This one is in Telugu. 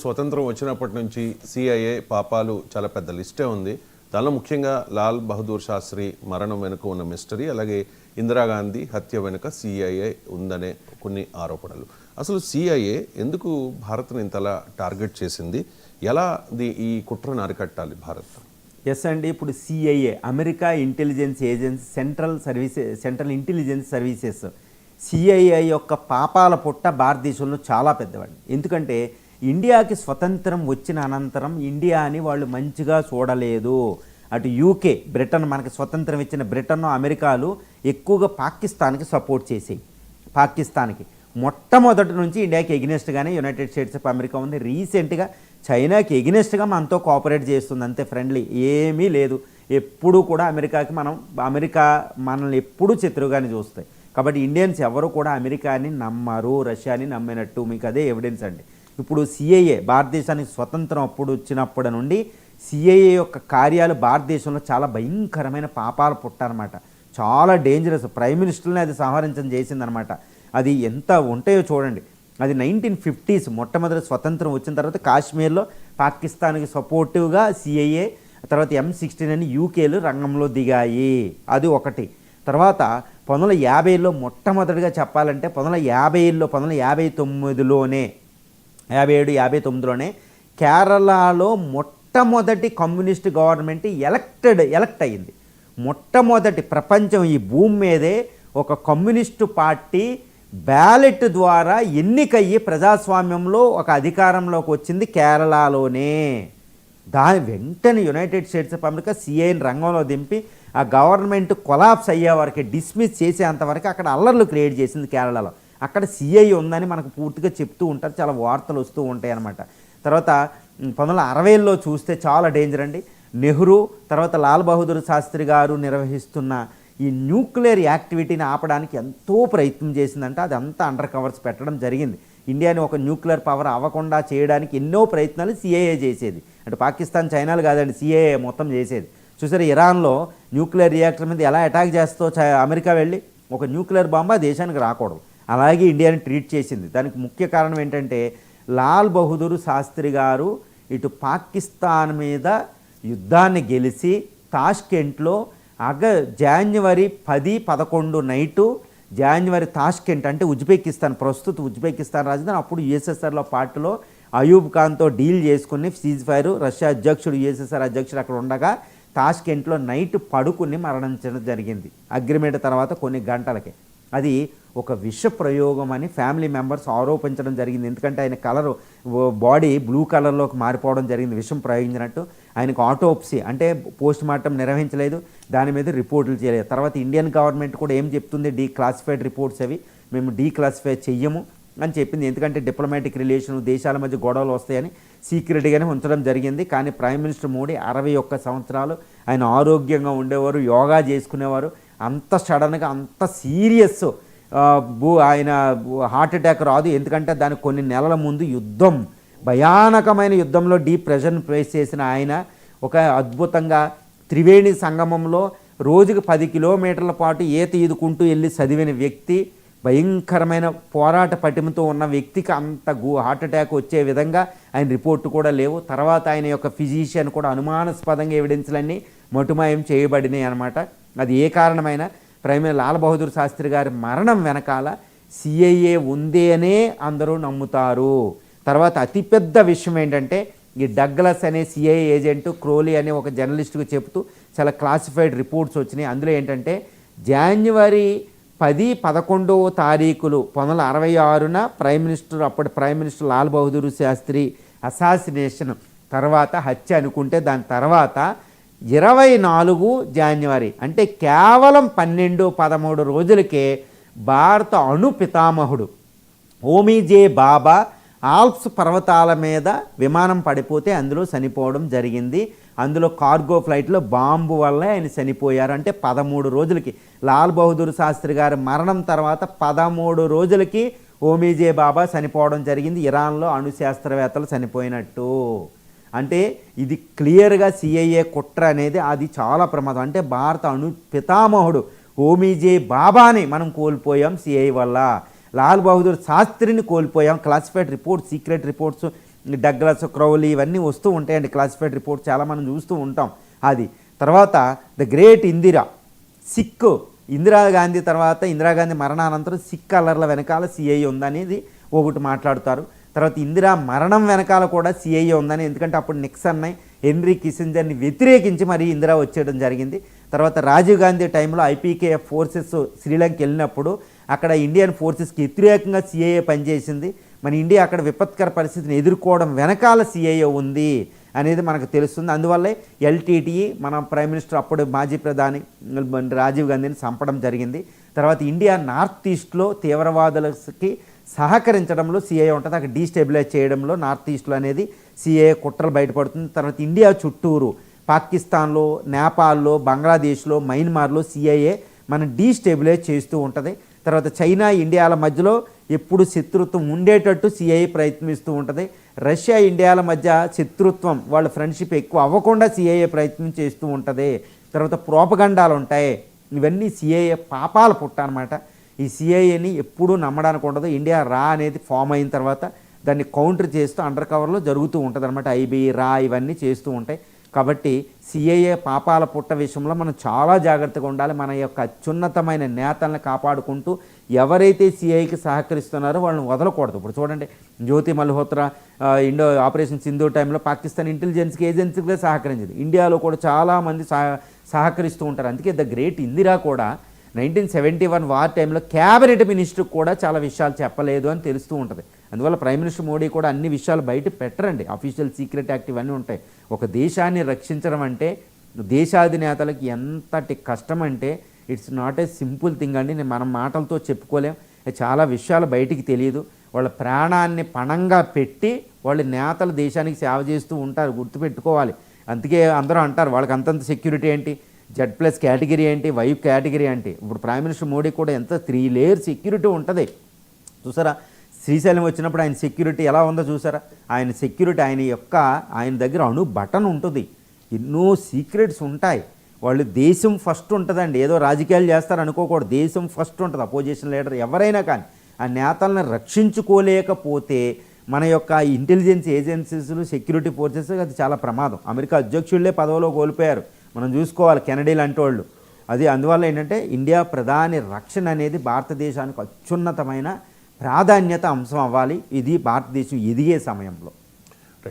స్వతంత్రం వచ్చినప్పటి నుంచి సిఐఏ పాపాలు చాలా పెద్ద లిస్టే ఉంది. దానిలో ముఖ్యంగా లాల్ బహదూర్ శాస్త్రి మరణం వెనుక ఉన్న మిస్టరీ, అలాగే ఇందిరాగాంధీ హత్య వెనుక సిఐఏ ఉందనే కొన్ని ఆరోపణలు. అసలు సిఐఏ ఎందుకు భారత్ని ఇంతలా టార్గెట్ చేసింది? ఎలా ఈ కుట్రను అరికట్టాలి భారత్? ఎస్ అండి, ఇప్పుడు CIA America intelligence agency, central intelligence services, CIA యొక్క పాపాల పుట్ట భారతదేశంలో చాలా పెద్దవాడు. ఎందుకంటే ఇండియాకి స్వతంత్రం వచ్చిన అనంతరం ఇండియాని వాళ్ళు మంచిగా చూడలేదు. అటు యూకే, బ్రిటన్, మనకి స్వతంత్రం ఇచ్చిన బ్రిటన్, అమెరికాలు ఎక్కువగా పాకిస్తాన్కి సపోర్ట్ చేసేవి. పాకిస్తాన్కి మొట్టమొదటి నుంచి ఇండియాకి ఎగ్నెస్ట్గానే యునైటెడ్ స్టేట్స్ ఆఫ్ అమెరికా ఉంది. రీసెంట్గా చైనాకి ఎగ్నెస్ట్గా మనతో కోఆపరేట్ చేస్తుంది, అంతే. ఫ్రెండ్లీ ఏమీ లేదు. ఎప్పుడూ కూడా అమెరికా మనల్ని ఎప్పుడూ శత్రువుగానే చూస్తాయి. కాబట్టి ఇండియన్స్ ఎవరు కూడా అమెరికాని నమ్మరు, రష్యాని నమ్మినట్టు. మీకు అదే ఎవిడెన్స్ అండి. ఇప్పుడు సిఐఏ భారతదేశానికి స్వతంత్రం వచ్చినప్పటి నుండి సిఐఏ యొక్క కార్యాలు భారతదేశంలో చాలా భయంకరమైన పాపాలు పుట్టారన్నమాట. చాలా డేంజరస్. ప్రైమ్ మినిస్టర్ని అది సంహరించడం చేసిందనమాట. అది ఎంత ఉంటాయో చూడండి. అది 1950s మొట్టమొదటి స్వతంత్రం వచ్చిన తర్వాత కాశ్మీర్లో పాకిస్తాన్కి సపోర్టివ్గా సిఐఏ, తర్వాత M16 అని యూకేలు రంగంలో దిగాయి. అది ఒకటి. తర్వాత 1950లో మొట్టమొదటిగా చెప్పాలంటే 1959లోనే 57-59లోనే కేరళలో మొట్టమొదటి కమ్యూనిస్ట్ గవర్నమెంట్ ఎలక్ట్ అయ్యింది. మొట్టమొదటి ప్రపంచం ఈ భూమి మీదే ఒక కమ్యూనిస్టు పార్టీ బ్యాలెట్ ద్వారా ఎన్నికయ్యి ప్రజాస్వామ్యంలో ఒక అధికారంలోకి వచ్చింది కేరళలోనే. దాని వెంటనే యునైటెడ్ స్టేట్స్ ఆఫ్ అమెరికా సిఐని రంగంలో దింపి ఆ గవర్నమెంట్ కొలాప్స్ అయ్యే వరకు, డిస్మిస్ చేసేంతవరకు అక్కడ అల్లర్లు క్రియేట్ చేసింది కేరళలో. అక్కడ సిఐ ఉందని మనకు పూర్తిగా చెప్తూ ఉంటారు, చాలా వార్తలు వస్తూ ఉంటాయి అన్నమాట. తర్వాత 1960లో చూస్తే చాలా డేంజర్ అండి. నెహ్రూ, తర్వాత లాల్ బహదూర్ శాస్త్రి గారు నిర్వహిస్తున్న ఈ న్యూక్లియర్ యాక్టివిటీని ఆపడానికి ఎంతో ప్రయత్నం చేసిందంటే అదంతా అండర్ కవర్స్ పెట్టడం జరిగింది. ఇండియాని ఒక న్యూక్లియర్ పవర్ అవ్వకుండా చేయడానికి ఎన్నో ప్రయత్నాలు సిఐఏ చేసేది. అంటే పాకిస్తాన్, చైనాలు కాదండి, సిఐఏ మొత్తం చేసేది. చూసారు, ఇరాన్లో న్యూక్లియర్ రియాక్టర్ మీద ఎలా అటాక్ చేస్తో అమెరికా వెళ్ళి ఒక న్యూక్లియర్ బాంబా దేశానికి రాకూడదు, అలాగే ఇండియాని ట్రీట్ చేసింది. దానికి ముఖ్య కారణం ఏంటంటే లాల్ బహదూర్ శాస్త్రి గారు ఇటు పాకిస్తాన్ మీద యుద్ధాన్ని గెలిచి తాష్కెంట్లో జనవరి 10-11 నైటు, జనవరి తాష్కెంట్ అంటే ఉజ్బెకిస్తాన్, ప్రస్తుత ఉజ్బెకిస్తాన్ రాజధాని, అప్పుడు యుఎస్ఎస్ఆర్లో పార్టీలో అయూబ్ ఖాన్తో డీల్ చేసుకుని సీజ్ ఫైర్, రష్యా అధ్యక్షుడు, యుఎస్ఎస్ఆర్ అధ్యక్షుడు అక్కడ ఉండగా తాష్కెంట్లో నైట్ పడుకుని మరణించడం జరిగింది. అగ్రిమెంట్ తర్వాత కొన్ని గంటలకి. అది ఒక విష ప్రయోగం అని ఫ్యామిలీ మెంబర్స్ ఆరోపించడం జరిగింది. ఎందుకంటే ఆయన కలరు, బాడీ బ్లూ కలర్లోకి మారిపోవడం జరిగింది విషం ప్రయోగించినట్టు. ఆయనకు ఆటోప్సీ అంటే పోస్ట్ మార్టం నిర్వహించలేదు, దాని మీద రిపోర్టులు చేయలేదు. తర్వాత ఇండియన్ గవర్నమెంట్ కూడా ఏం చెప్తుంది, డీక్లాసిఫైడ్ రిపోర్ట్స్ అవి మేము డీక్లాసిఫై చెయ్యము అని చెప్పింది. ఎందుకంటే డిప్లొమాటిక్ రిలేషన్, దేశాల మధ్య గొడవలు వస్తాయని సీక్రెట్గానే ఉంచడం జరిగింది. కానీ ప్రైమ్ మినిస్టర్ మోడీ 61 సంవత్సరాలు ఆయన ఆరోగ్యంగా ఉండేవారు, యోగా చేసుకునేవారు. అంత సడన్గా అంత సీరియస్ ఆయన హార్ట్ అటాక్ రాదు. ఎందుకంటే దానికి కొన్ని నెలల ముందు యుద్ధం, భయానకమైన యుద్ధంలో డీప్ ప్రెషర్ని ఫేస్ చేసిన ఆయన ఒక అద్భుతంగా త్రివేణి సంగమంలో రోజుకి 10 కిలోమీటర్ల పాటు ఈత ఈదుకుంటూ వెళ్ళి చదివిన వ్యక్తి, భయంకరమైన పోరాట పటిమతో ఉన్న వ్యక్తికి అంత హార్ట్ అటాక్ వచ్చే విధంగా ఆయన రిపోర్టు కూడా లేవు. తర్వాత ఆయన యొక్క ఫిజిషియన్ కూడా అనుమానాస్పదంగా ఎవిడెన్స్లన్నీ మటుమాయం చేయబడినాయి అన్నమాట. అది ఏ కారణమైనా లాల్ బహదూర్ శాస్త్రి గారి మరణం వెనకాల సిఐఏ ఉంది అనే అందరూ నమ్ముతారు. తర్వాత అతిపెద్ద విషయం ఏంటంటే ఈ డగ్లస్ అనే సిఐఏ ఏజెంటు క్రోలీ అనే ఒక జర్నలిస్టుకు చెబుతూ చాలా క్లాసిఫైడ్ రిపోర్ట్స్ వచ్చినాయి. అందులో ఏంటంటే జనవరి 10-11 తారీఖులు 1966న అప్పటి prime minister Lal Bahadur Shastri assassination తర్వాత హత్య అనుకుంటే, దాని తర్వాత 24 జనవరి అంటే కేవలం 12-13 రోజులకే భారత అణు పితామహుడు హోమీ జే బాబా ఆల్ప్స్ పర్వతాల మీద విమానం పడిపోతే అందులో చనిపోవడం జరిగింది. అందులో కార్గో ఫ్లైట్లో బాంబు వల్లే ఆయన చనిపోయారు. అంటే 13 రోజులకి లాల్ బహదూర్ శాస్త్రి గారి మరణం తర్వాత 13 రోజులకి హోమీ జే బాబా చనిపోవడం జరిగింది. ఇరాన్లో అణు శాస్త్రవేత్తలు చనిపోయినట్టు. అంటే ఇది క్లియర్గా సిఐఏ కుట్ర అనేది అది చాలా ప్రమాదం. అంటే భారత అణు పితామహుడు హోమీ జే బాబాని మనం కోల్పోయాం సిఐ వల్ల. లాల్ బహదూర్ శాస్త్రిని కోల్పోయాం. Classified reports, secret reports Douglas Crowley ఇవన్నీ వస్తూ ఉంటాయండి, క్లాసిఫైడ్ రిపోర్ట్ చాలా మనం చూస్తూ ఉంటాం. అది తర్వాత ద గ్రేట్ ఇందిరా, సిక్ ఇందిరాగాంధీ తర్వాత ఇందిరాగాంధీ మరణానంతరం సిక్ అల్లర్ల వెనకాల సిఐఏ ఉందనేది ఒకటి మాట్లాడుతారు. తర్వాత ఇందిరా మరణం వెనకాల కూడా సిఐఏ ఉందని, ఎందుకంటే అప్పుడు నిక్సన్ని హెన్రీ కిసింజర్ని వ్యతిరేకించి మరి ఇందిరా వచ్చేయడం జరిగింది. తర్వాత రాజీవ్ గాంధీ టైంలో ఐపీకేఎఫ్ ఫోర్సెస్ శ్రీలంక వెళ్ళినప్పుడు అక్కడ ఇండియన్ ఫోర్సెస్కి వ్యతిరేకంగా సిఐఏ పనిచేసింది. మన ఇండియా అక్కడ విపత్కర పరిస్థితిని ఎదుర్కోవడం వెనకాల సిఐఏ ఉంది అనేది మనకు తెలుస్తుంది. అందువల్లే ఎల్టీటీఈ మన ప్రైమ్ మినిస్టర్ అప్పుడు మాజీ ప్రధాని రాజీవ్ గాంధీని చంపడం జరిగింది. తర్వాత ఇండియా నార్త్ ఈస్ట్లో తీవ్రవాదులకి సహకరించడంలో సిఐఏ ఉంటుంది, అక్కడ డీస్టెబిలైజ్ చేయడంలో నార్త్ ఈస్ట్లో అనేది సిఐఏ కుట్రలు బయటపడుతుంది. తర్వాత ఇండియా చుట్టూరు పాకిస్తాన్లో, నేపాల్లో, బంగ్లాదేశ్లో, మయన్మార్లో సిఐఏ మనం డీస్టెబిలైజ్ చేస్తూ ఉంటుంది. తర్వాత చైనా ఇండియాల మధ్యలో ఎప్పుడు శత్రుత్వం ఉండేటట్టు సిఐఏ ప్రయత్నిస్తూ ఉంటుంది. రష్యా ఇండియాల మధ్య శత్రుత్వం, వాళ్ళ ఫ్రెండ్షిప్ ఎక్కువ అవ్వకుండా సిఐఏ ప్రయత్నం చేస్తూ ఉంటుంది. తర్వాత ప్రోపగండాలు ఉంటాయి, ఇవన్నీ సిఐఏ పాపాల పుట్ట అనమాట. ఈ సిఐఏని ఎప్పుడూ నమ్మడానికి ఉండదు. ఇండియా రా అనేది ఫామ్ అయిన తర్వాత దాన్ని కౌంటర్ చేస్తూ అండర్ కవర్లో జరుగుతూ ఉంటుంది అనమాట. ఐబీ రా ఇవన్నీ చేస్తూ ఉంటాయి. కాబట్టి సిఐఏ పాపాల పుట్ట విషయంలో మనం చాలా జాగ్రత్తగా ఉండాలి. మన యొక్క అత్యున్నతమైన నేతలను కాపాడుకుంటూ ఎవరైతే సిఐకి సహకరిస్తున్నారో వాళ్ళని వదలకూడదు. ఇప్పుడు చూడండి, జ్యోతి మల్హోత్రా ఆపరేషన్ సింధు టైంలో పాకిస్తాన్ ఇంటెలిజెన్స్కి ఏజెన్సీగా సహకరించింది. ఇండియాలో కూడా చాలామంది సహకరిస్తూ ఉంటారు. అందుకే ద గ్రేట్ ఇందిరా కూడా 1971 వార్ టైంలో క్యాబినెట్ మినిస్టర్కి కూడా చాలా విషయాలు చెప్పలేదు అని తెలుస్తూ ఉంటుంది. అందువల్ల ప్రైమ్ మినిస్టర్ మోడీ కూడా అన్ని విషయాలు బయట పెట్టరండి. అఫీషియల్ సీక్రెట్ యాక్ట్ ఇవన్నీ ఉంటాయి. ఒక దేశాన్ని రక్షించడం అంటే దేశాధినేతలకు ఎంతటి కష్టం అంటే it's not a simple thing అండి. మనం మాటలతో చెప్పుకోలేం. చాలా విషయాలు బయటికి తెలియదు. వాళ్ళ ప్రాణాన్ని పణంగా పెట్టి వాళ్ళ నేతలు దేశానికి సేవ చేస్తూ ఉంటారు, గుర్తుపెట్టుకోవాలి. అందుకే అందరూ అంటారు వాళ్ళకి అంతంత సెక్యూరిటీ ఏంటి, Z+ కేటగిరీ ఏంటి, వై కేటగిరీ ఏంటి. ఇప్పుడు ప్రైమ్ మినిస్టర్ మోడీ కూడా ఎంత 3 లేయర్ సెక్యూరిటీ ఉంటుంది చూసారా. శ్రీశైలం వచ్చినప్పుడు ఆయన సెక్యూరిటీ ఎలా ఉందో చూసారా. ఆయన సెక్యూరిటీ ఆయన దగ్గర బటన్ ఉంటుంది, ఎన్నో సీక్రెట్స్ ఉంటాయి. వాళ్ళు దేశం ఫస్ట్ ఉంటుందండి, ఏదో రాజకీయాలు చేస్తారు అనుకోకూడదు. దేశం ఫస్ట్ ఉంటుంది. అపోజిషన్ లీడర్ ఎవరైనా కానీ ఆ నేతలను రక్షించుకోలేకపోతే మన యొక్క ఇంటెలిజెన్స్ ఏజెన్సీస్లు, సెక్యూరిటీ ఫోర్సెస్ అది చాలా ప్రమాదం. అమెరికా అధ్యక్షుళ్ళే పదవిలో కోల్పోయారు, మనం చూసుకోవాలి, కెనడీ లాంటి వాళ్ళు. అది అందువల్ల ఏంటంటే ఇండియా ప్రధాని రక్షణ అనేది భారతదేశానికి అత్యున్నతమైన ప్రాధాన్యత అంశం అవ్వాలి. ఇది భారతదేశం ఎదిగే సమయంలో.